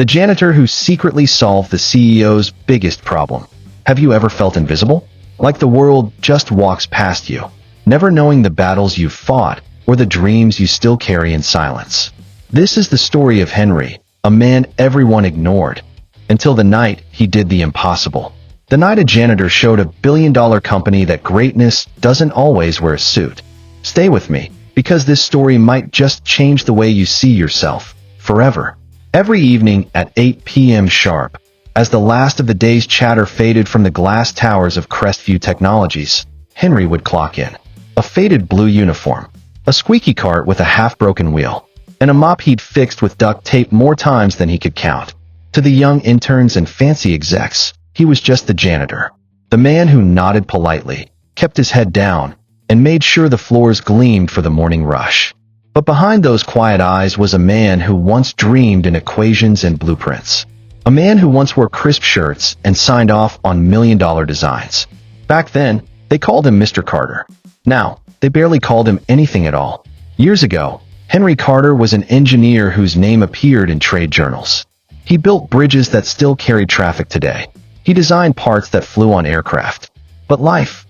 the janitor who secretly solved the CEO's biggest problem. Have you ever felt invisible? Like the world just walks past you, never knowing the battles you've fought or the dreams you still carry in silence. This is the story of Henry, a man everyone ignored, until the night he did the impossible. The night a janitor showed a billion-dollar company that greatness doesn't always wear a suit. Stay with me, because this story might just change the way you see yourself, forever. Every evening at 8 p.m. sharp, as the last of the day's chatter faded from the glass towers of Crestview Technologies, Henry would clock in. A faded blue uniform, a squeaky cart with a half-broken wheel, and a mop he'd fixed with duct tape more times than he could count. To the young interns and fancy execs, he was just the janitor. The man who nodded politely, kept his head down, and made sure the floors gleamed for the morning rush. But behind those quiet eyes was a man who once dreamed in equations and blueprints. A man who once wore crisp shirts and signed off on million-dollar designs. Back then, they called him Mr. Carter. Now, they barely called him anything at all. Years ago, Henry Carter was an engineer whose name appeared in trade journals. He built bridges that still carry traffic today. He designed parts that flew on aircraft. But life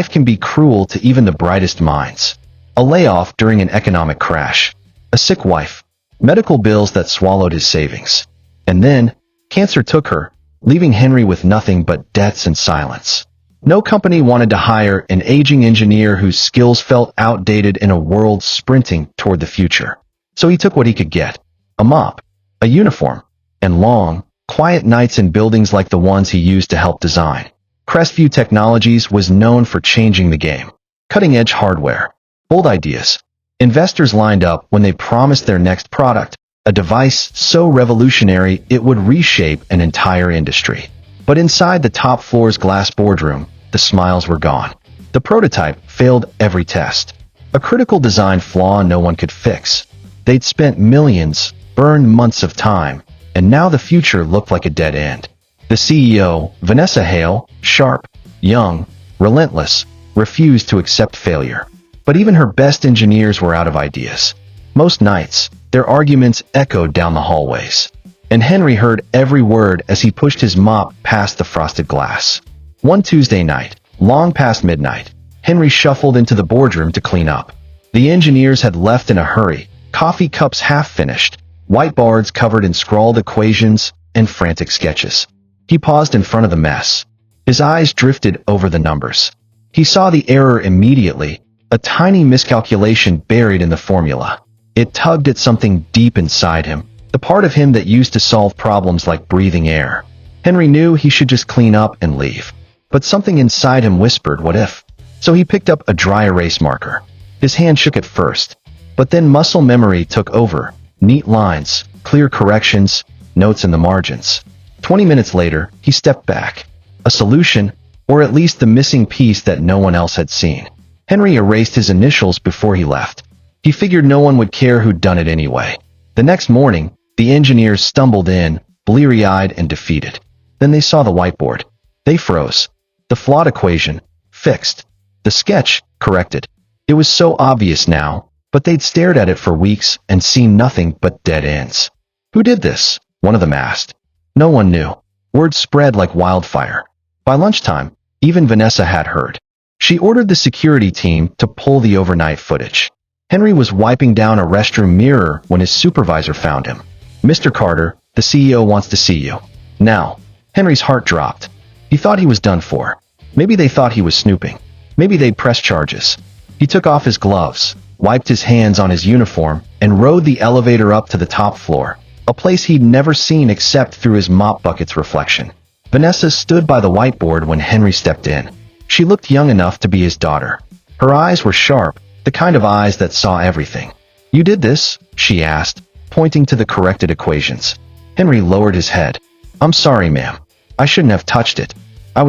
can be cruel to even the brightest minds. A layoff during an economic crash. A sick wife. Medical bills that swallowed his savings. And then, cancer took her, leaving Henry with nothing but debts and silence. No company wanted to hire an aging engineer whose skills felt outdated in a world sprinting toward the future. So he took what he could get. A mop, a uniform, and long, quiet nights in buildings like the ones he used to help design. Crestview Technologies was known for changing the game. Cutting-edge hardware, bold ideas. Investors lined up when they promised their next product, a device so revolutionary it would reshape an entire industry. But inside the top floor's glass boardroom, the smiles were gone. The prototype failed every test. A critical design flaw no one could fix. They'd spent millions, burned months of time, and now the future looked like a dead end. The CEO, Vanessa Hale, sharp, young, relentless, refused to accept failure. But even her best engineers were out of ideas. Most nights, their arguments echoed down the hallways. And Henry heard every word as he pushed his mop past the frosted glass. One Tuesday night, long past midnight, Henry shuffled into the boardroom to clean up. The engineers had left in a hurry, coffee cups half finished, whiteboards covered in scrawled equations and frantic sketches. He paused in front of the mess. His eyes drifted over the numbers. He saw the error immediately, a tiny miscalculation buried in the formula. It tugged at something deep inside him, the part of him that used to solve problems like breathing air. Henry knew he should just clean up and leave. But something inside him whispered, what if? So he picked up a dry erase marker. His hand shook at first, but then muscle memory took over. Neat lines, clear corrections, notes in the margins. 20 minutes later, he stepped back. A solution, or at least the missing piece that no one else had seen. Henry erased his initials before he left. He figured no one would care who'd done it anyway. The next morning, the engineers stumbled in, bleary-eyed and defeated. Then they saw the whiteboard. They froze. The flawed equation, fixed. The sketch, corrected. It was so obvious now, but they'd stared at it for weeks and seen nothing but dead ends. Who did this? One of them asked. No one knew. Word spread like wildfire. By lunchtime, even Vanessa had heard. She ordered the security team to pull the overnight footage. Henry was wiping down a restroom mirror when his supervisor found him. Mr. Carter, the CEO wants to see you. Now, Henry's heart dropped. He thought he was done for. Maybe they thought he was snooping. Maybe they'd press charges. He took off his gloves, wiped his hands on his uniform, and rode the elevator up to the top floor, a place he'd never seen except through his mop bucket's reflection. Vanessa stood by the whiteboard when Henry stepped in. She looked young enough to be his daughter. Her eyes were sharp, the kind of eyes that saw everything. You did this? She asked, pointing to the corrected equations. Henry lowered his head. I'm sorry, ma'am. I shouldn't have touched it. I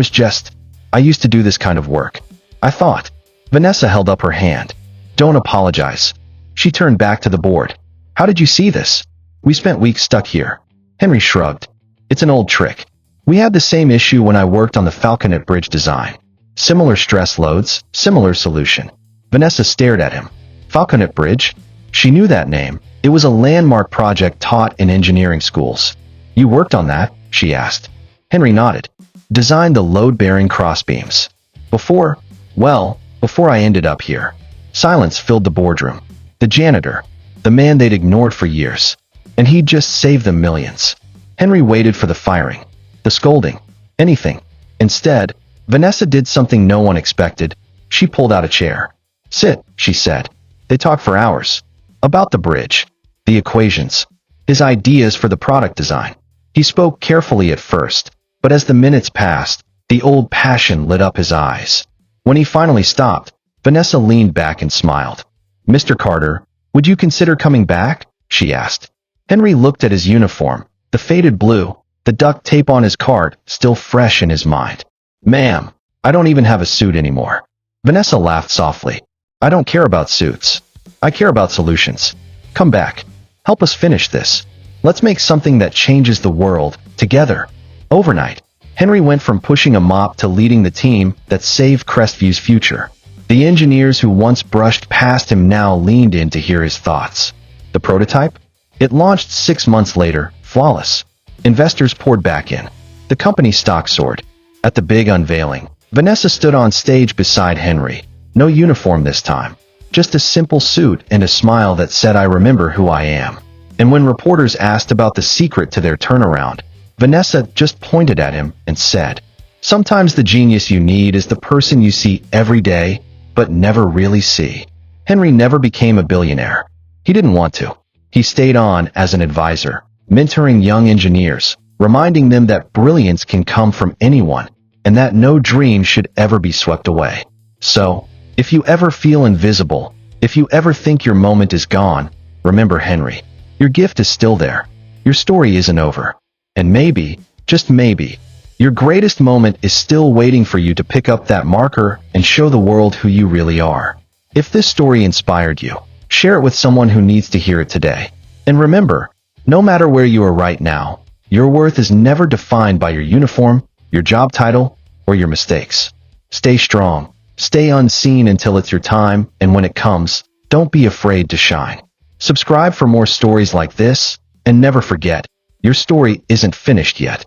used to do this kind of work. I thought. Vanessa held up her hand. Don't apologize. She turned back to the board. How did you see this? We spent weeks stuck here. Henry shrugged. It's an old trick. We had the same issue when I worked on the Falconet Bridge design. Similar stress loads, similar solution. Vanessa stared at him. Falconet Bridge? She knew that name. It was a landmark project taught in engineering schools. You worked on that? She asked. Henry nodded. Designed the load-bearing crossbeams. Before I ended up here. Silence filled the boardroom. The janitor, the man they'd ignored for years. And he'd just saved them millions. Henry waited for the firing, the scolding, anything. Instead, Vanessa did something no one expected. She pulled out a chair. Sit, she said. They talked for hours. About the bridge, the equations, his ideas for the product design. He spoke carefully at first, but as the minutes passed, the old passion lit up his eyes. When he finally stopped, Vanessa leaned back and smiled. Mr. Carter, would you consider coming back? She asked. Henry looked at his uniform, the faded blue, the duct tape on his cart still fresh in his mind. Ma'am, I don't even have a suit anymore. Vanessa laughed softly. I don't care about suits. I care about solutions. Come back. Help us finish this. Let's make something that changes the world, together. Overnight, Henry went from pushing a mop to leading the team that saved Crestview's future. The engineers who once brushed past him now leaned in to hear his thoughts. The prototype? It launched 6 months later, flawless. Investors poured back in. The company's stock soared. At the big unveiling, Vanessa stood on stage beside Henry. No uniform this time. Just a simple suit and a smile that said, I remember who I am. And when reporters asked about the secret to their turnaround, Vanessa just pointed at him and said, sometimes the genius you need is the person you see every day, but never really see. Henry never became a billionaire. He didn't want to. He stayed on as an advisor, mentoring young engineers, reminding them that brilliance can come from anyone, and that no dream should ever be swept away. So, if you ever feel invisible, if you ever think your moment is gone, remember Henry. Your gift is still there. Your story isn't over. And maybe, just maybe, your greatest moment is still waiting for you to pick up that marker and show the world who you really are. If this story inspired you, share it with someone who needs to hear it today. And remember, no matter where you are right now, your worth is never defined by your uniform, your job title, or your mistakes. Stay strong, stay unseen until it's your time, and when it comes, don't be afraid to shine. Subscribe for more stories like this, and never forget, your story isn't finished yet.